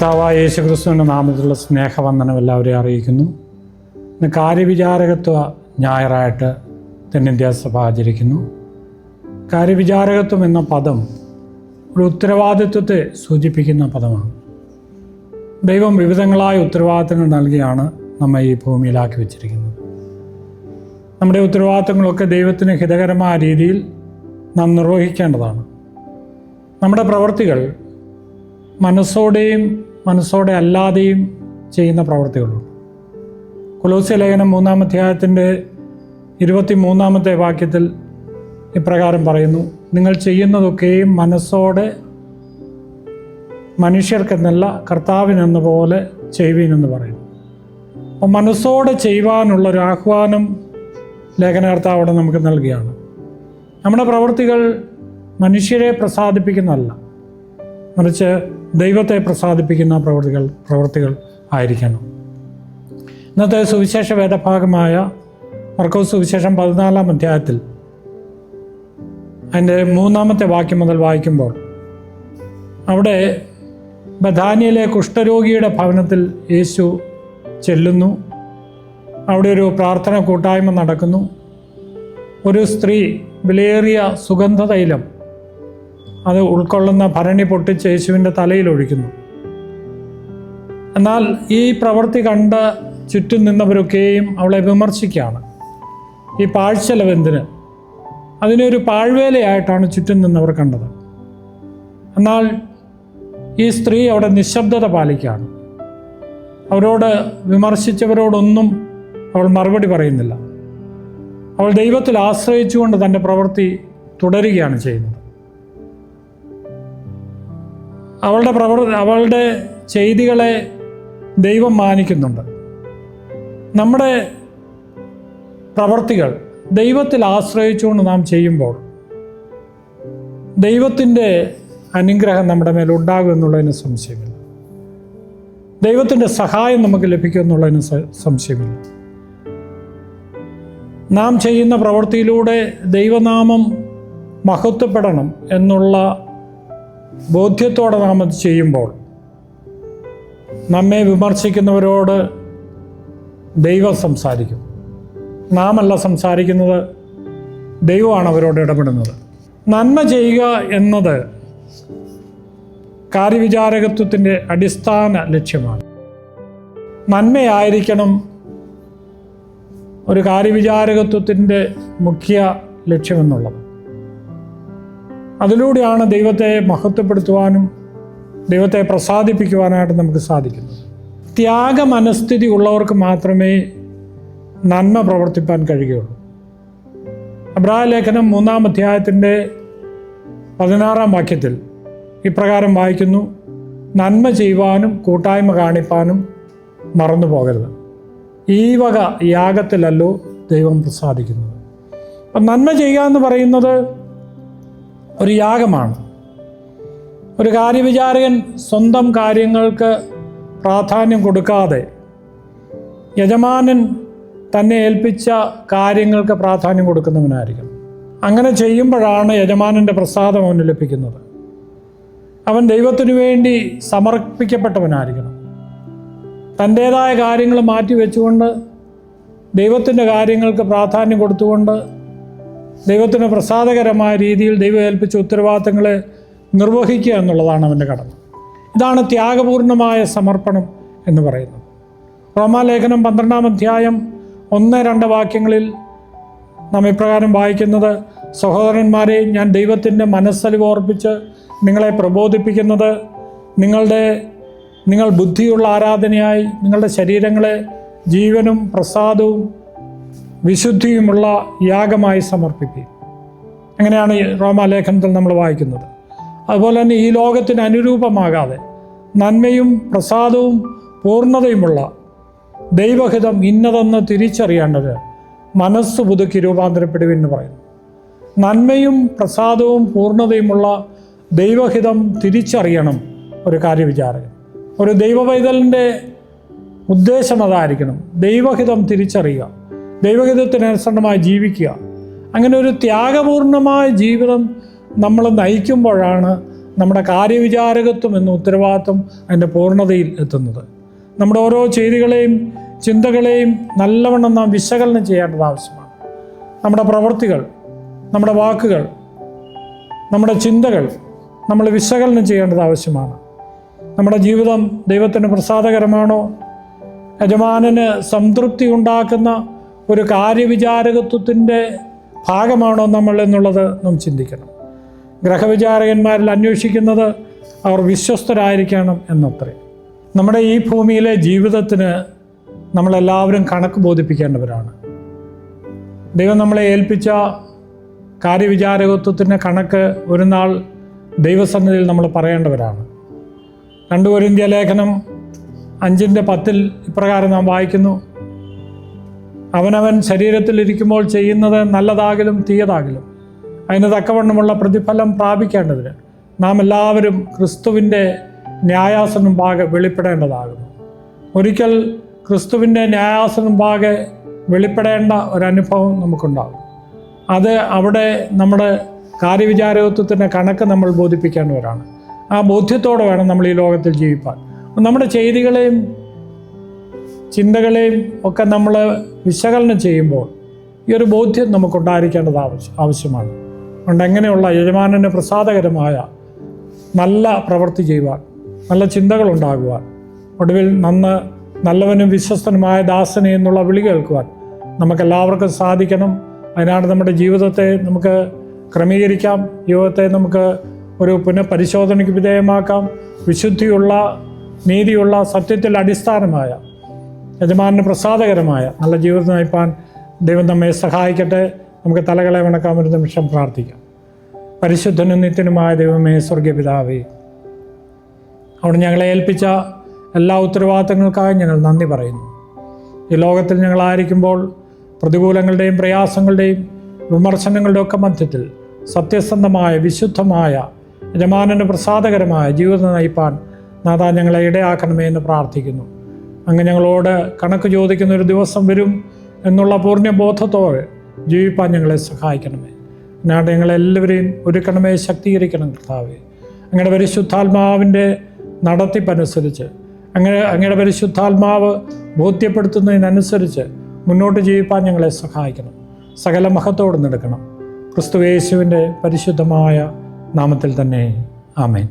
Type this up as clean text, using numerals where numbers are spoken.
കർത്താവായ യേശുക്രിസ്തുവിൻ്റെ നാമത്തിലുള്ള സ്നേഹവന്ദനം എല്ലാവരെയും അറിയിക്കുന്നു. ഇന്ന് കാര്യവിചാരകത്വ ഞായറായിട്ട് തെന്നിന്ത്യ സഭ ആചരിക്കുന്നു. കാര്യവിചാരകത്വം എന്ന പദം ഒരു ഉത്തരവാദിത്വത്തെ സൂചിപ്പിക്കുന്ന പദമാണ്. ദൈവം വിവിധങ്ങളായ ഉത്തരവാദിത്തങ്ങൾ നൽകിയാണ് നമ്മെ ഈ ഭൂമിയിലാക്കി വച്ചിരിക്കുന്നത്. നമ്മുടെ ഉത്തരവാദിത്തങ്ങളൊക്കെ ദൈവത്തിന് ഹിതകരമായ രീതിയിൽ നാം നിർവഹിക്കേണ്ടതാണ്. നമ്മുടെ പ്രവൃത്തികൾ മനസ്സോടെ അല്ലാതെയും ചെയ്യുന്ന പ്രവൃത്തികളുണ്ട്. കൊലോസ്യ ലേഖനം 3-ാം അധ്യായത്തിൻ്റെ 23-ാമത്തെ വാക്യത്തിൽ ഇപ്രകാരം പറയുന്നു: നിങ്ങൾ ചെയ്യുന്നതൊക്കെയും മനസ്സോടെ മനുഷ്യർക്കെന്നല്ല കർത്താവിനെന്ന പോലെ ചെയ്യുവീനെന്ന് പറയുന്നു. അപ്പോൾ മനസ്സോടെ ചെയ്യുവാനുള്ളൊരു ആഹ്വാനം ലേഖനകർത്താവ് അവിടെ നമുക്ക് നൽകുകയാണ്. നമ്മുടെ പ്രവൃത്തികൾ മനുഷ്യരെ പ്രസാദിപ്പിക്കുന്നതല്ല, മറിച്ച് ദൈവത്തെ പ്രസാദിപ്പിക്കുന്ന പ്രവൃത്തികൾ ആയിരിക്കണം. ഇന്നത്തെ സുവിശേഷ വേദഭാഗമായ മർക്കോസ് സുവിശേഷം 14-ാം അധ്യായത്തിൽ അതിൻ്റെ 3-ാമത്തെ വാക്യം മുതൽ വായിക്കുമ്പോൾ അവിടെ ബഥാനിയയിലെ കുഷ്ഠരോഗിയുടെ ഭവനത്തിൽ യേശു ചെല്ലുന്നു. അവിടെ ഒരു പ്രാർത്ഥന കൂട്ടായ്മ നടക്കുന്നു. ഒരു സ്ത്രീ വിലയേറിയ സുഗന്ധതൈലം അത് ഉൾക്കൊള്ളുന്ന ഭരണി പൊട്ടിച്ച് യേശുവിൻ്റെ തലയിൽ ഒഴിക്കുന്നു. എന്നാൽ ഈ പ്രവൃത്തി കണ്ട് ചുറ്റും നിന്നവരൊക്കെയും അവളെ വിമർശിക്കുകയാണ്. ഈ പാഴ്ചെലവെന്തിന്? അതിനൊരു പാഴ്വേലയായിട്ടാണ് ചുറ്റും നിന്നവർ കണ്ടത്. എന്നാൽ ഈ സ്ത്രീ അവിടെ നിശബ്ദത പാലിക്കുകയാണ്. അവരോട് വിമർശിച്ചവരോടൊന്നും അവൾ മറുപടി പറയുന്നില്ല. അവൾ ദൈവത്തിൽ ആശ്രയിച്ചുകൊണ്ട് തൻ്റെ പ്രവൃത്തി തുടരുകയാണ് ചെയ്യുന്നത്. അവളുടെ ചെയ്തികളെ ദൈവം മാനിക്കുന്നുണ്ട്. നമ്മുടെ പ്രവൃത്തികൾ ദൈവത്തിൽ ആശ്രയിച്ചുകൊണ്ട് നാം ചെയ്യുമ്പോൾ ദൈവത്തിൻ്റെ അനുഗ്രഹം നമ്മുടെ മേൽ ഉണ്ടാകും എന്നുള്ളതിന് സംശയമില്ല. ദൈവത്തിൻ്റെ സഹായം നമുക്ക് ലഭിക്കും എന്നുള്ളതിന് സംശയമില്ല. നാം ചെയ്യുന്ന പ്രവൃത്തിയിലൂടെ ദൈവനാമം മഹത്വപ്പെടണം എന്നുള്ള ബോധ്യത്തോടെ നാം അത് ചെയ്യുമ്പോൾ നമ്മെ വിമർശിക്കുന്നവരോട് ദൈവം സംസാരിക്കും. നാമല്ല സംസാരിക്കുന്നത്, ദൈവമാണ് അവരോട് ഇടപെടുന്നത്. നന്മ ചെയ്യുക എന്നത് കാര്യവിചാരകത്വത്തിൻ്റെ അടിസ്ഥാന ലക്ഷ്യമാണ്. നന്മയായിരിക്കണം ഒരു കാര്യവിചാരകത്വത്തിൻ്റെ മുഖ്യ ലക്ഷ്യമെന്നുള്ളത്. അതിലൂടെയാണ് ദൈവത്തെ മഹത്വപ്പെടുത്തുവാനും ദൈവത്തെ പ്രസാദിപ്പിക്കുവാനായിട്ട് നമുക്ക് സാധിക്കുന്നത്. ത്യാഗമനസ്ഥിതി ഉള്ളവർക്ക് മാത്രമേ നന്മ പ്രവർത്തിപ്പാൻ കഴിയുകയുള്ളൂ. എബ്രായ ലേഖനം 3-ാം അധ്യായത്തിൻ്റെ 16-ാം വാക്യത്തിൽ ഇപ്രകാരം വായിക്കുന്നു: നന്മ ചെയ്യുവാനും കൂട്ടായ്മ കാണിപ്പാനും മറന്നു പോകരുത്. ഈ വക യാഗത്തിലല്ലോ ദൈവം പ്രസാദിക്കുന്നത്. അപ്പം നന്മ ചെയ്യുക എന്ന് പറയുന്നത് ഒരു യാഗമാണ്. ഒരു കാര്യവിചാരകൻ സ്വന്തം കാര്യങ്ങൾക്ക് പ്രാധാന്യം കൊടുക്കാതെ യജമാനൻ തന്നെ ഏൽപ്പിച്ച കാര്യങ്ങൾക്ക് പ്രാധാന്യം കൊടുക്കുന്നവനായിരിക്കണം. അങ്ങനെ ചെയ്യുമ്പോഴാണ് യജമാനൻ്റെ പ്രസാദം അവന് ലഭിക്കുന്നത്. അവൻ ദൈവത്തിനു വേണ്ടി സമർപ്പിക്കപ്പെട്ടവനായിരിക്കണം. തൻ്റേതായ കാര്യങ്ങൾ മാറ്റിവെച്ചുകൊണ്ട് ദൈവത്തിൻ്റെ കാര്യങ്ങൾക്ക് പ്രാധാന്യം കൊടുത്തുകൊണ്ട് ദൈവത്തിന് പ്രസാദകരമായ രീതിയിൽ ദൈവം ഏൽപ്പിച്ച ഉത്തരവാദിത്തങ്ങളെ നിർവഹിക്കുക എന്നുള്ളതാണ് അവൻ്റെ കടമ. ഇതാണ് ത്യാഗപൂർണമായ സമർപ്പണം എന്ന് പറയുന്നത്. റോമാലേഖനം 12-ാം അധ്യായം 1-2 വാക്യങ്ങളിൽ നാം ഇപ്രകാരം വായിക്കുന്നത്: സഹോദരന്മാരെ, ഞാൻ ദൈവത്തിൻ്റെ മനസ്സലിവ് ഓർപ്പിച്ച് നിങ്ങളെ പ്രബോധിപ്പിക്കുന്നത് നിങ്ങൾ ബുദ്ധിയുള്ള ആരാധനയായി നിങ്ങളുടെ ശരീരങ്ങളെ ജീവനും പ്രസാദവും വിശുദ്ധിയുമുള്ള യാഗമായി സമർപ്പിക്കുക. അങ്ങനെയാണ് റോമാലേഖനത്തിൽ നമ്മൾ വായിക്കുന്നത്. അതുപോലെ തന്നെ ഈ ലോകത്തിന് അനുരൂപമാകാതെ നന്മയും പ്രസാദവും പൂർണ്ണതയുമുള്ള ദൈവഹിതം ഇന്നതെന്ന് തിരിച്ചറിയേണ്ടത് മനസ്സ് പുതുക്കി രൂപാന്തരപ്പെടുവെന്ന് പറയുന്നു. നന്മയും പ്രസാദവും പൂർണ്ണതയുമുള്ള ദൈവഹിതം തിരിച്ചറിയണം ഒരു കാര്യവിചാരകൻ. ഒരു ദൈവവൈതലിൻ്റെ ഉദ്ദേശം അതായിരിക്കണം. ദൈവഹിതം തിരിച്ചറിയുക, ദൈവഹിതത്തിനനുസരണമായി ജീവിക്കുക. അങ്ങനെ ഒരു ത്യാഗപൂർണമായ ജീവിതം നമ്മൾ നയിക്കുമ്പോഴാണ് നമ്മുടെ കാര്യവിചാരകത്വം എന്ന ഉത്തരവാദിത്വം അതിൻ്റെ പൂർണ്ണതയിൽ എത്തുന്നത്. നമ്മുടെ ഓരോ ചെയ്തികളെയും ചിന്തകളെയും നല്ലവണ്ണം നാം വിശകലനം ചെയ്യേണ്ടത് ആവശ്യമാണ്. നമ്മുടെ പ്രവൃത്തികൾ, നമ്മുടെ വാക്കുകൾ, നമ്മുടെ ചിന്തകൾ നമ്മൾ വിശകലനം ചെയ്യേണ്ടത് ആവശ്യമാണ്. നമ്മുടെ ജീവിതം ദൈവത്തിന് പ്രസാദകരമാണോ, യജമാനന് സംതൃപ്തി ഉണ്ടാക്കുന്ന ഒരു കാര്യവിചാരകത്വത്തിൻ്റെ ഭാഗമാണോ നമ്മൾ എന്നുള്ളത് നാം ചിന്തിക്കണം. ഗ്രഹവിചാരകന്മാരിൽ അന്വേഷിക്കുന്നത് അവർ വിശ്വസ്തരായിരിക്കണം എന്നത്രേ. നമ്മുടെ ഈ ഭൂമിയിലെ ജീവിതത്തിന് നമ്മളെല്ലാവരും കണക്ക് ബോധിപ്പിക്കേണ്ടവരാണ്. ദൈവം നമ്മളെ ഏൽപ്പിച്ച കാര്യവിചാരകത്വത്തിൻ്റെ കണക്ക് ഒരു നാൾ ദൈവസന്നിധിയിൽ നമ്മൾ പറയേണ്ടവരാണ്. 2 കൊരിന്ത്യർ ലേഖനം 5:10 ഇപ്രകാരം നാം വായിക്കുന്നു: അവനവൻ ശരീരത്തിലിരിക്കുമ്പോൾ ചെയ്യുന്നത് നല്ലതാകിലും തീയതാകിലും അതിന് തക്കവണ്ണമുള്ള പ്രതിഫലം പ്രാപിക്കേണ്ടതിന് നാം എല്ലാവരും ക്രിസ്തുവിൻ്റെ ന്യായാസനം മുമ്പാകെ വെളിപ്പെടേണ്ടതാകുന്നു. ഒരിക്കൽ ക്രിസ്തുവിൻ്റെ ന്യായാസനം മുമ്പാകെ വെളിപ്പെടേണ്ട ഒരനുഭവം നമുക്കുണ്ടാകും. അത് അവിടെ നമ്മുടെ കാര്യവിചാരകത്വത്തിൻ്റെ കണക്ക് നമ്മൾ ബോധിപ്പിക്കേണ്ടവരാണ്. ആ ബോധ്യത്തോടെ വേണം നമ്മൾ ഈ ലോകത്തിൽ ജീവിപ്പാൻ. നമ്മുടെ ചെയ്തികളെയും ചിന്തകളെയും ഒക്കെ നമ്മൾ വിശകലനം ചെയ്യുമ്പോൾ ഈ ഒരു ബോധ്യം നമുക്കുണ്ടായിരിക്കേണ്ടത് ആവശ്യമാണ്. അതുകൊണ്ട് എങ്ങനെയുള്ള യജമാനന് പ്രസാദകരമായ നല്ല പ്രവൃത്തി ചെയ്യുവാൻ, നല്ല ചിന്തകളുണ്ടാകുവാൻ, ഒടുവിൽ നല്ലവനും വിശ്വസ്തനുമായ ദാസനെ എന്നുള്ള വിളി കേൾക്കുവാൻ നമുക്കെല്ലാവർക്കും സാധിക്കണം. അതിനാണ് നമ്മുടെ ജീവിതത്തെ നമുക്ക് ക്രമീകരിക്കാം, ജീവിതത്തെ നമുക്ക് ഒരു പുനഃപരിശോധനയ്ക്ക് വിധേയമാക്കാം. വിശുദ്ധിയുള്ള, നീതിയുള്ള, സത്യത്തിൽ അടിസ്ഥാനമായ, യജമാനന് പ്രസാദകരമായ നല്ല ജീവിതം നയിപ്പാൻ ദൈവം നമ്മെ സഹായിക്കട്ടെ. നമുക്ക് തലകളെ വണക്കാം, ഒരു നിമിഷം പ്രാർത്ഥിക്കാം. പരിശുദ്ധനും നിത്യനുമായ ദൈവമേ, സ്വർഗീയ പിതാവേ, അവിടെ ഞങ്ങളെ ഏൽപ്പിച്ച എല്ലാ ഉത്തരവാദിത്തങ്ങൾക്കായി ഞങ്ങൾ നന്ദി പറയുന്നു. ഈ ലോകത്തിൽ ഞങ്ങളായിരിക്കുമ്പോൾ പ്രതികൂലങ്ങളുടെയും പ്രയാസങ്ങളുടെയും വിമർശനങ്ങളുടെയും ഒക്കെ മധ്യത്തിൽ സത്യസന്ധമായ, വിശുദ്ധമായ, യജമാനന് പ്രസാദകരമായ ജീവിതം നയിപ്പാൻ നാഥാ ഞങ്ങളെ ഇടയാക്കണമേ എന്ന് പ്രാർത്ഥിക്കുന്നു. അങ്ങ് ഞങ്ങളോട് കണക്ക് ചോദിക്കുന്ന ഒരു ദിവസം വരും എന്നുള്ള പൂർണ്ണബോധത്തോടെ ജീവിപ്പാൻ ഞങ്ങളെ സഹായിക്കണമേ. എന്നാണ് ഞങ്ങളെല്ലാവരെയും ഒരുക്കണമേ, ശക്തീകരിക്കണം കർത്താവേ. അങ്ങയുടെ പരിശുദ്ധാത്മാവിൻ്റെ നടത്തിപ്പനുസരിച്ച്, അങ്ങയുടെ പരിശുദ്ധാത്മാവ് ബോധ്യപ്പെടുത്തുന്നതിനനുസരിച്ച് മുന്നോട്ട് ജീവിപ്പാൻ ഞങ്ങളെ സഹായിക്കണം. സകല മഹത്വത്തോടെ നടക്കണം. ക്രിസ്തുയേശുവിൻ്റെ പരിശുദ്ധമായ നാമത്തിൽ തന്നെ. ആമേൻ.